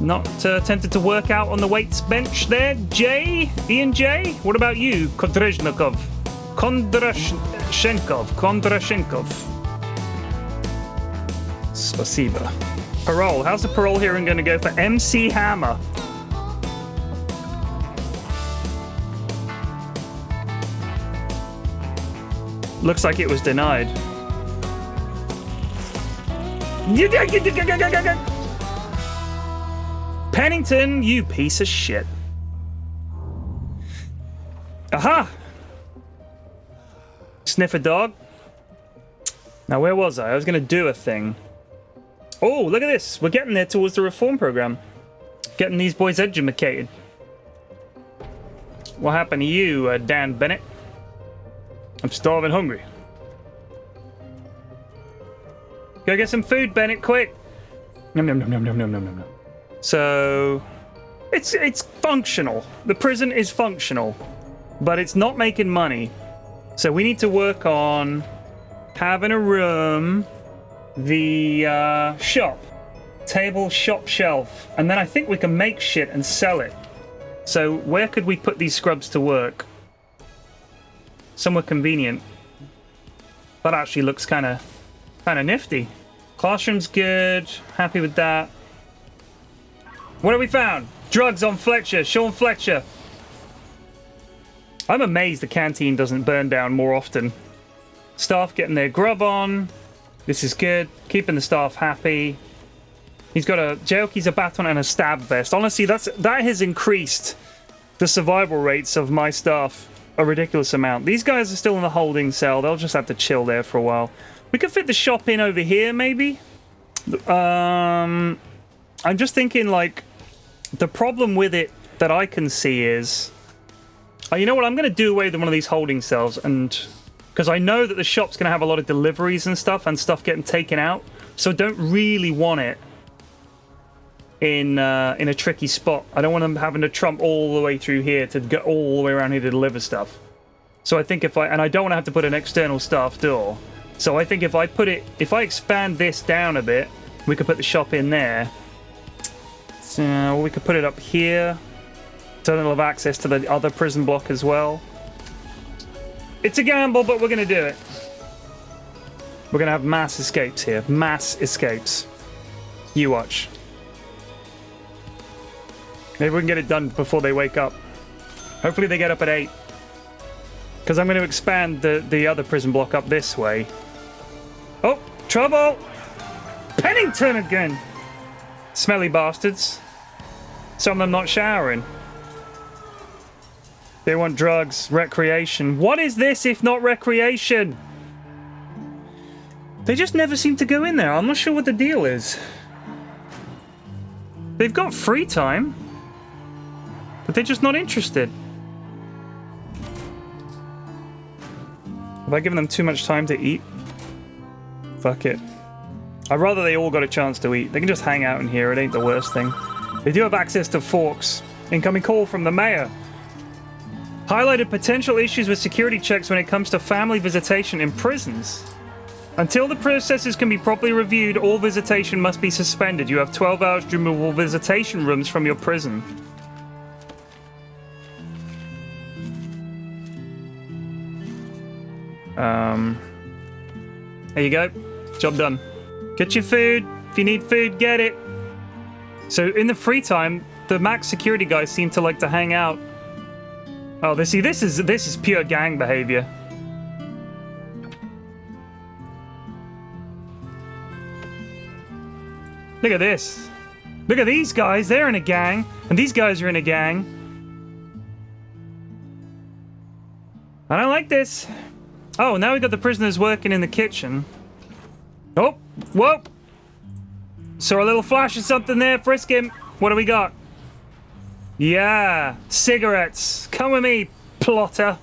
Not tempted to work out on the weights bench there, Jay? Ian J? What about you, Kondrashnikov? Kondrashenkov. Spasiba. Parole. How's the parole hearing going to go for MC Hammer? Looks like it was denied. Pennington, you piece of shit. Aha! Sniff a dog. Now, where was I? I was going to do a thing. Oh, look at this. We're getting there towards the reform program. Getting these boys educated. What happened to you, Dan Bennett? I'm starving hungry. Go get some food, Bennett, quick. Nom nom nom nom nom nom nom nom. So, it's functional. The prison is functional, but it's not making money. So we need to work on having a room, the shop, table, shop, shelf, and then I think we can make shit and sell it. So where could we put these scrubs to work? Somewhere convenient. That actually looks kind of nifty. Classroom's good. Happy with that. What have we found? Drugs on Fletcher. Sean Fletcher. I'm amazed the canteen doesn't burn down more often. Staff getting their grub on. This is good. Keeping the staff happy. He's got a jail keys, a baton, and a stab vest. Honestly, that has increased the survival rates of my staff a ridiculous amount. These guys are still in the holding cell. They'll just have to chill there for a while. We could fit the shop in over here, maybe. I'm just thinking, like, the problem with it that I can see is, you know what? I'm going to do away with one of these holding cells, and because I know that the shop's going to have a lot of deliveries and stuff getting taken out, so I don't really want it in a tricky spot. I don't want them having to trump all the way through here to get all the way around here to deliver stuff. So I think and I don't want to have to put an external staff door. So I think if I expand this down a bit, we could put the shop in there. So we could put it up here. So then we'll have access to the other prison block as well. It's a gamble, but we're going to do it. We're going to have mass escapes here. Mass escapes. You watch. Maybe we can get it done before they wake up. Hopefully they get up at 8. Because I'm going to expand the other prison block up this way. Oh, trouble! Pennington again! Smelly bastards. Some of them not showering. They want drugs, recreation. What is this if not recreation? They just never seem to go in there. I'm not sure what the deal is. They've got free time, but they're just not interested. Have I given them too much time to eat? Fuck it. I'd rather they all got a chance to eat. They can just hang out in here. It ain't the worst thing. They do have access to forks. Incoming call from the mayor. Highlighted potential issues with security checks when it comes to family visitation in prisons. Until the processes can be properly reviewed, all visitation must be suspended. You have 12 hours to remove all visitation rooms from your prison. There you go. Job done. Get your food. If you need food, get it. So in the free time, the max security guys seem to like to hang out. Oh, this is pure gang behavior. Look at this. Look at these guys. They're in a gang, and these guys are in a gang. I don't like this. Oh, now we got the prisoners working in the kitchen. Oh, whoa. Saw a little flash of something there. Frisk him. What do we got? Yeah, cigarettes. Come with me, Platter.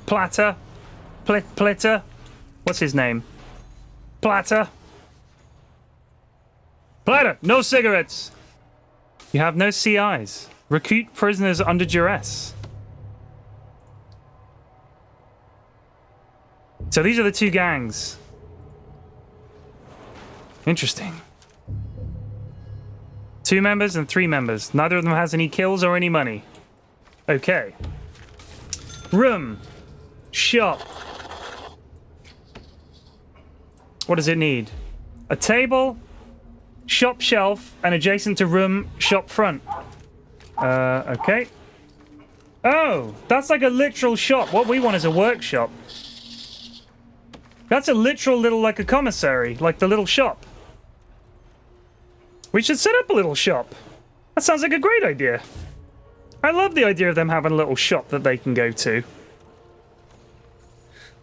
Plitter. What's his name? Platter, no cigarettes. You have no CIs. Recruit prisoners under duress. So these are the two gangs. Interesting. 2 members and 3 members. Neither of them has any kills or any money. Okay. Room. Shop. What does it need? A table, shop shelf, and adjacent to room, shop front. Okay. Oh, that's like a literal shop. What we want is a workshop. That's a literal little, like a commissary, like the little shop. We should set up a little shop. That sounds like a great idea. I love the idea of them having a little shop that they can go to.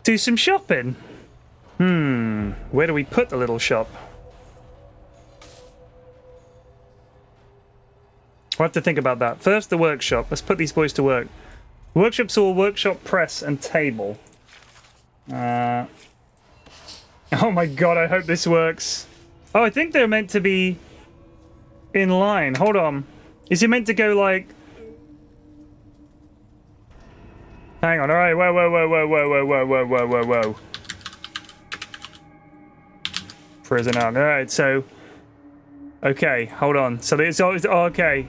Do some shopping. Where do we put the little shop? We'll have to think about that. First, the workshop. Let's put these boys to work. Workshop's all workshop, press, and table. Oh my god, I hope this works. Oh, I think they're meant to be in line. Hold on. Is it meant to go like... Hang on, alright. Whoa. Prison out. Alright, so... Okay, hold on. So it's... Oh, okay.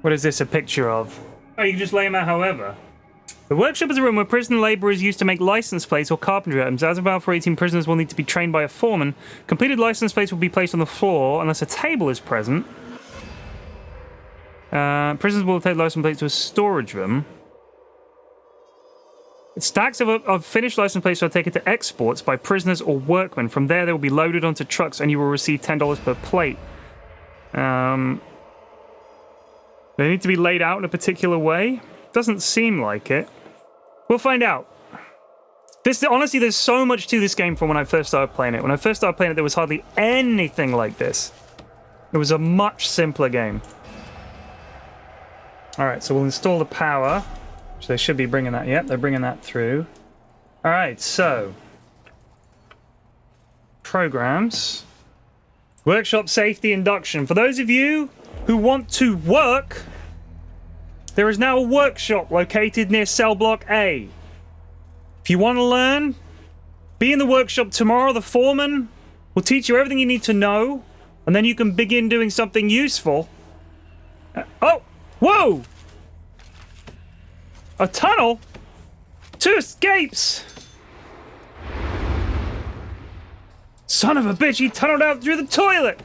What is this a picture of? Oh, you can just lay them out however. The workshop is a room where prison labourers used to make license plates or carpentry items. As of for 18, prisoners will need to be trained by a foreman. Completed license plates will be placed on the floor unless a table is present. Prisoners will take license plates to a storage room. Stacks of finished license plates are taken to exports by prisoners or workmen. From there, they will be loaded onto trucks and you will receive $10 per plate. They need to be laid out in a particular way? Doesn't seem like it. We'll find out. Honestly, there's so much to this game from when I first started playing it. When I first started playing it, there was hardly anything like this. It was a much simpler game. Alright, so we'll install the power. So they should be bringing that. Yep, they're bringing that through. Alright, so... Programs. Workshop safety induction. For those of you who want to work, there is now a workshop located near cell block A. If you want to learn, be in the workshop tomorrow. The foreman will teach you everything you need to know, and then you can begin doing something useful. Oh! Whoa! A tunnel? 2 escapes! Son of a bitch, he tunneled out through the toilet!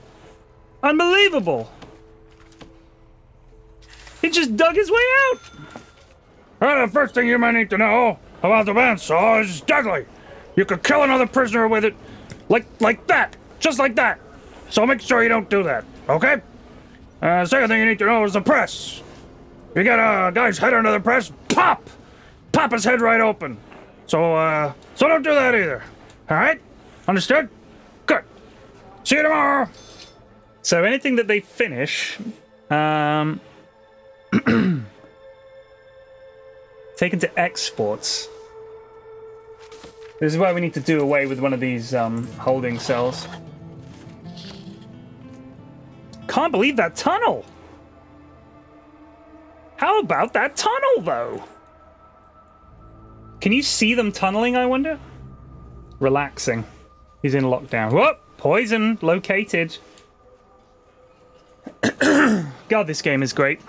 Unbelievable! He just dug his way out! Well, the first thing you might need to know about the bandsaw is deadly. You could kill another prisoner with it like that. Just like that. So make sure you don't do that, okay? Second thing you need to know is the press. You get a guy's head under the press, pop! Pop his head right open. So don't do that either. Alright? Understood? Good. See you tomorrow! So anything that they finish... Taken to exports. This is why we need to do away with one of these holding cells. Can't believe that tunnel! How about that tunnel, though? Can you see them tunneling, I wonder? Relaxing. He's in lockdown. Whoop! Poison located. God, this game is great.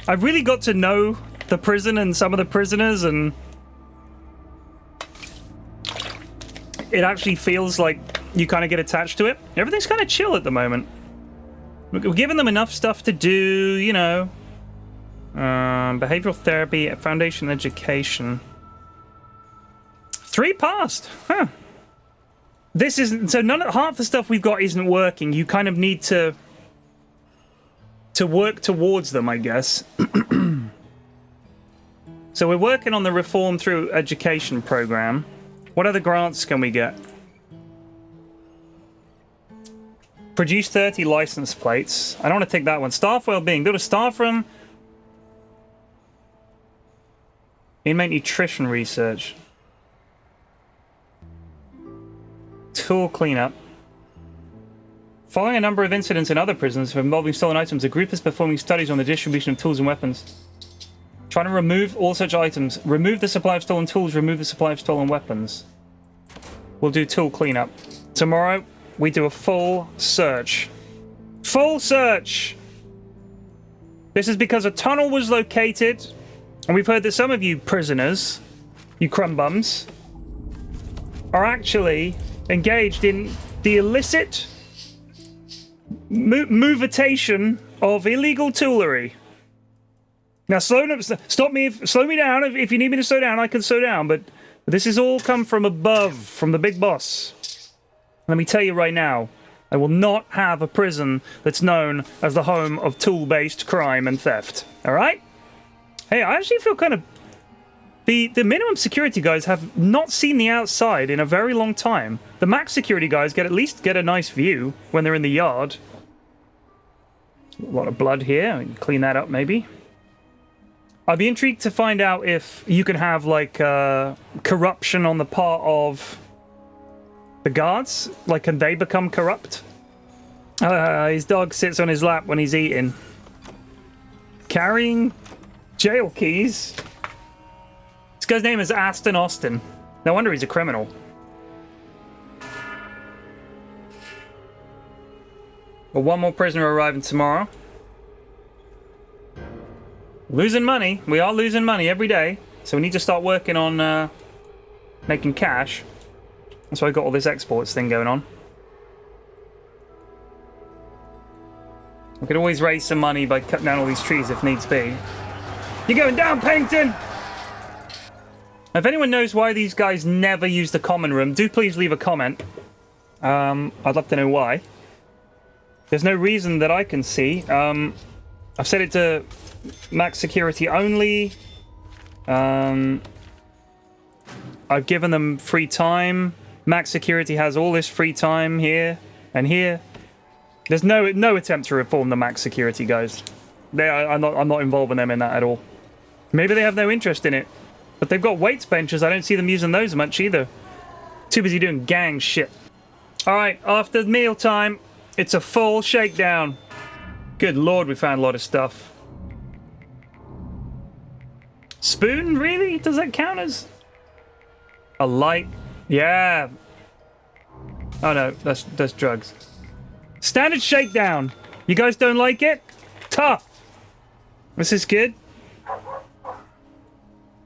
I've really got to know the prison and some of the prisoners, and it actually feels like you kind of get attached to it. Everything's kind of chill at the moment. We're giving them enough stuff to do, you know. Behavioral therapy, foundation education. 3 passed. Huh. This isn't... So half the stuff we've got isn't working. You kind of need to work towards them, I guess. So we're working on the reform through education program. What other grants can we get? Produce 30 license plates. I don't want to take that one. Staff well-being. Build a staff room. Inmate nutrition research. Tool cleanup. Following a number of incidents in other prisons involving stolen items, a group is performing studies on the distribution of tools and weapons. Trying to remove all such items. Remove the supply of stolen tools. Remove the supply of stolen weapons. We'll do tool cleanup. Tomorrow, we do a full search. Full search! This is because a tunnel was located, and we've heard that some of you prisoners, you crumb bums, are actually engaged in the illicit movitation of illegal toolery. Now, slow me down. If you need me to slow down, I can slow down, but this has all come from above, from the big boss. Let me tell you right now, I will not have a prison that's known as the home of tool-based crime and theft. All right? Hey, I actually feel kind of... The minimum security guys have not seen the outside in a very long time. The max security guys at least get a nice view when they're in the yard. A lot of blood here. We can clean that up, maybe. I'd be intrigued to find out if you can have, like, corruption on the part of the guards. Like, can they become corrupt? His dog sits on his lap when he's eating. Carrying jail keys. This guy's name is Aston Austin. No wonder he's a criminal. Well, one more prisoner arriving tomorrow. Losing money. We are losing money every day. So we need to start working on making cash. That's why I got all this exports thing going on. We can always raise some money by cutting down all these trees if needs be. You're going down, Paddington! If anyone knows why these guys never use the common room, do please leave a comment. I'd love to know why. There's no reason that I can see. I've set it to max security only. I've given them free time. Max security has all this free time here and here. There's no attempt to reform the max security guys. I'm not involving them in that at all. Maybe they have no interest in it. But they've got weights benches. I don't see them using those much either. Too busy doing gang shit. Alright, after mealtime, it's a full shakedown. Good lord, we found a lot of stuff. Spoon, really? Does that count as a light? Yeah. Oh no, that's drugs. Standard shakedown. You guys don't like it? Tough. This is good.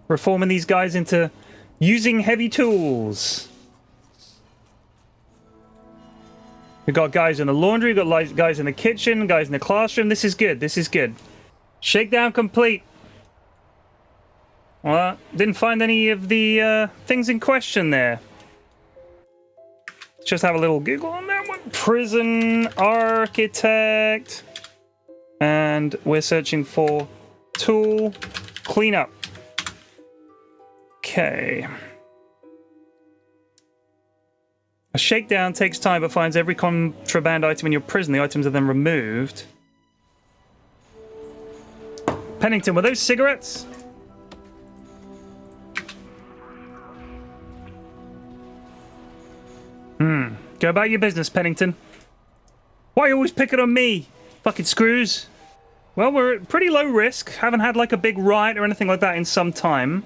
Reforming these guys into using heavy tools. We've got guys in the laundry, we've got guys in the kitchen, guys in the classroom. This is good, this is good. Shakedown complete. Well, didn't find any of the things in question there. Let's just have a little Google on that one. Prison architect. And we're searching for tool cleanup. Okay. A shakedown takes time but finds every contraband item in your prison. The items are then removed. Pennington, were those cigarettes? Go about your business, Pennington. Why are you always picking on me? Fucking screws. Well, we're at pretty low risk. Haven't had like a big riot or anything like that in some time.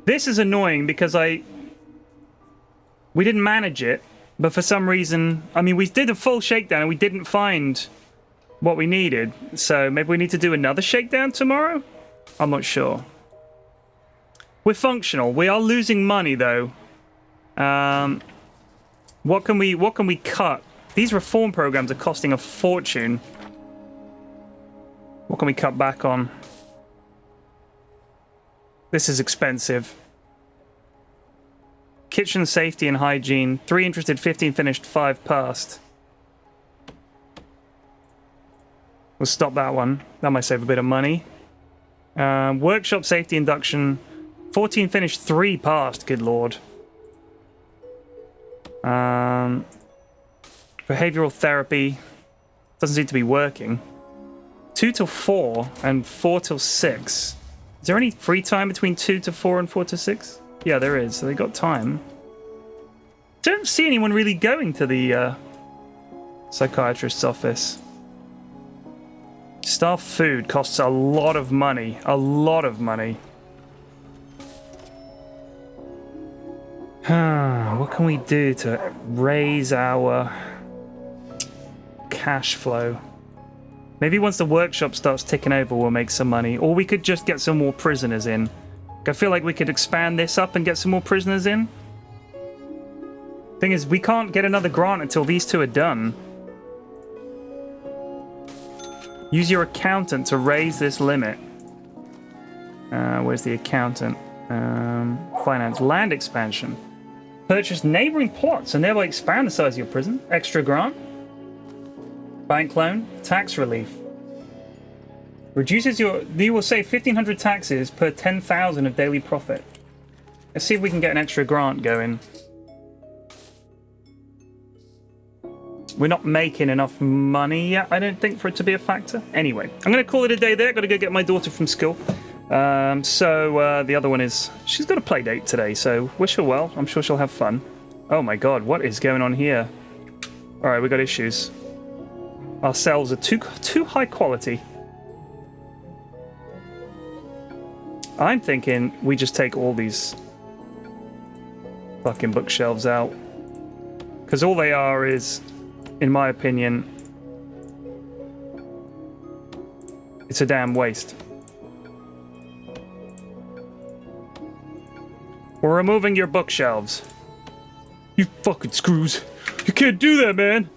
This is annoying because we didn't manage it, but for some reason, I mean, we did a full shakedown and we didn't find what we needed. So maybe we need to do another shakedown tomorrow? I'm not sure. We're functional. We are losing money though. What can we cut? These reform programs are costing a fortune. What can we cut back on? This is expensive. Kitchen safety and hygiene. 3 interested, 15 finished, 5 passed. We'll stop that one. That might save a bit of money. Workshop safety induction. 14 finished, 3 passed. Good lord. Behavioral therapy. Doesn't seem to be working. 2 till 4 and 4 till 6. Is there any free time between 2 to 4 and 4 to 6? Yeah, there is. So they got time. Don't see anyone really going to the psychiatrist's office. Staff food costs a lot of money. A lot of money. What can we do to raise our cash flow. Maybe once the workshop starts ticking over, we'll make some money. Or we could just get some more prisoners in. I feel like we could expand this up and get some more prisoners in. Thing is, we can't get another grant until these two are done. Use your accountant to raise this limit. Where's the accountant? Finance. Land expansion. Purchase neighboring plots and thereby expand the size of your prison. Extra grant. Bank loan. Tax relief. Reduces your... You will save 1,500 taxes per 10,000 of daily profit. Let's see if we can get an extra grant going. We're not making enough money yet, I don't think, for it to be a factor. Anyway, I'm going to call it a day there. Got to go get my daughter from school. The other one is... She's got a play date today, so wish her well. I'm sure she'll have fun. Oh my god, what is going on here? Alright, we got issues. Our cells are too high quality. I'm thinking we just take all these fucking bookshelves out. Because all they are is, in my opinion, it's a damn waste. We're removing your bookshelves. You fucking screws. You can't do that, man.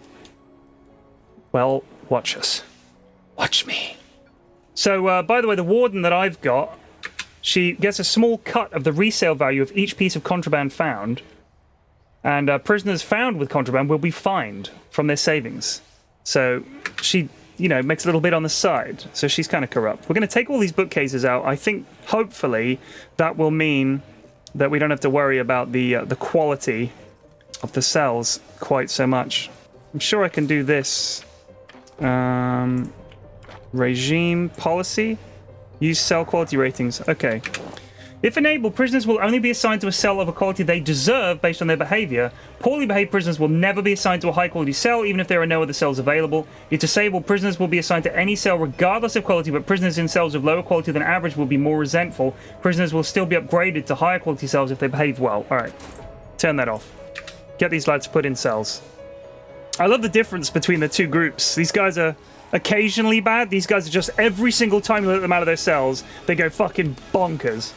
Well, watch us. Watch me. So, by the way, the warden that I've got, she gets a small cut of the resale value of each piece of contraband found. And prisoners found with contraband will be fined from their savings. So she, you know, makes a little bit on the side. So she's kind of corrupt. We're going to take all these bookcases out. I think, hopefully, that will mean that we don't have to worry about the quality of the cells quite so much. I'm sure I can do this. Regime policy. Use cell quality ratings. Okay. If enabled, prisoners will only be assigned to a cell of a quality they deserve based on their behavior. Poorly behaved prisoners will never be assigned to a high-quality cell, even if there are no other cells available. If disabled, prisoners will be assigned to any cell regardless of quality, but prisoners in cells of lower quality than average will be more resentful. Prisoners will still be upgraded to higher quality cells if they behave well. All right. Turn that off. Get these lads put in cells. I love the difference between the two groups. These guys are occasionally bad. These guys are just every single time you let them out of their cells, they go fucking bonkers.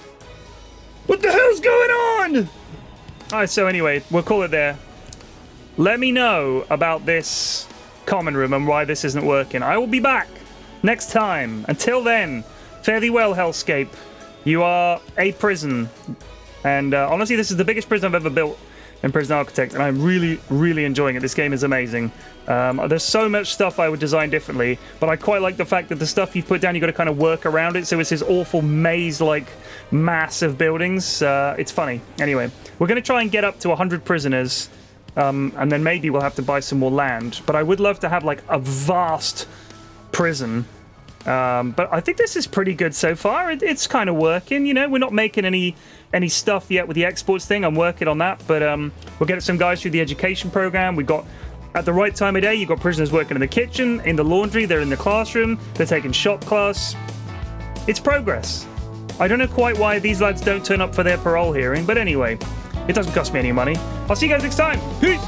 What the hell's going on? Alright, so anyway, we'll call it there. Let me know about this common room and why this isn't working. I will be back next time. Until then, fare thee well, Hellscape. You are a prison. And honestly, this is the biggest prison I've ever built in Prison Architect, and I'm really, really enjoying it. This game is amazing. There's so much stuff I would design differently, but I quite like the fact that the stuff you've put down, you've got to kind of work around it, so it's this awful maze-like mass of buildings. It's funny. Anyway, we're going to try and get up to 100 prisoners, and then maybe we'll have to buy some more land, but I would love to have, like, a vast prison. But I think this is pretty good so far. It's kind of working, you know. We're not making any stuff yet with the exports thing. I'm working on that, but we'll get some guys through the education program. We got, at the right time of day, you've got prisoners working in the kitchen, in the laundry, they're in the classroom, they're taking shop class. It's progress. I don't know quite why these lads don't turn up for their parole hearing, but anyway, it doesn't cost me any money. I'll see you guys next time. Peace!